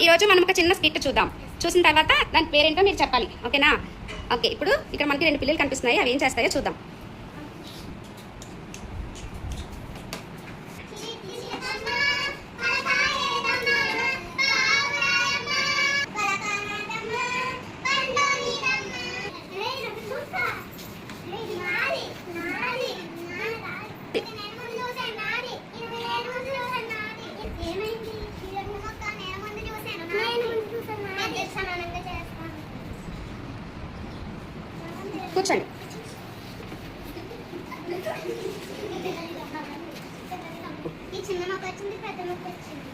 ఈరోజు మనం ఒక చిన్న స్కిట్ చూద్దాం. చూసిన తర్వాత దాని పేరేంటో మీరు చెప్పాలి, ఓకేనా? ఓకే, ఇప్పుడు ఇక్కడ మనకి 2 పిల్లలు కనిపిస్తున్నాయి. అవి ఏం చేస్తాయో చూద్దాం. కూర్చోండి. ఈ చిన్న మొక్క వచ్చింది, పెద్ద మొక్క వచ్చింది.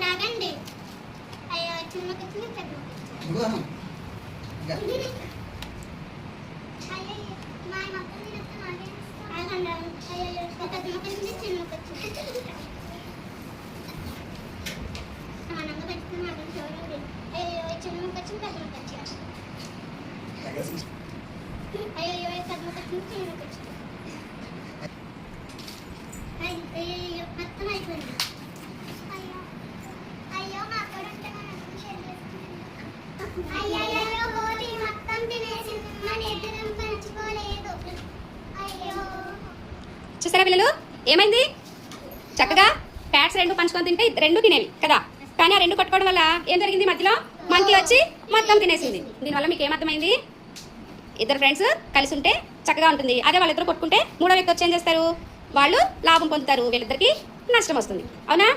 నాగండి అయ్యో చిన్న వచ్చింది, పెద్ద మొత్తం అయిపోయింది. అయ్యో మా అక్కడ ఉంటే అయ్యో హోలీ మొత్తం తినేసింది, మన ఎదురు పంచుకోలేదు. అయ్యో చూసారా పిల్లలు, ఏమైంది? చక్కగా ప్యాట్స్ 2 పంచుకొని తింటే 2 తినేవి కదా, కానీ ఆ 2 కొట్టుకోవడం వల్ల ఏం జరిగింది? మధ్యలో మంకీ వచ్చి మొత్తం తినేసింది. దీనివల్ల మీకు ఏమర్థమైంది? 2 ఫ్రెండ్స్ కలిసి ఉంటే చక్కగా ఉంటుంది. అదే వాళ్ళిద్దరు కొట్టుకుంటే 3వ వ్యక్తి వచ్చి ఏం చేస్తారు? వాళ్ళు లాభం పొందుతారు, వీళ్ళిద్దరికి నష్టం వస్తుంది. అవునా?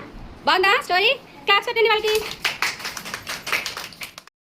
బాగుందా స్టోరీ? క్లాప్స్ పెట్టండి వాళ్ళకి.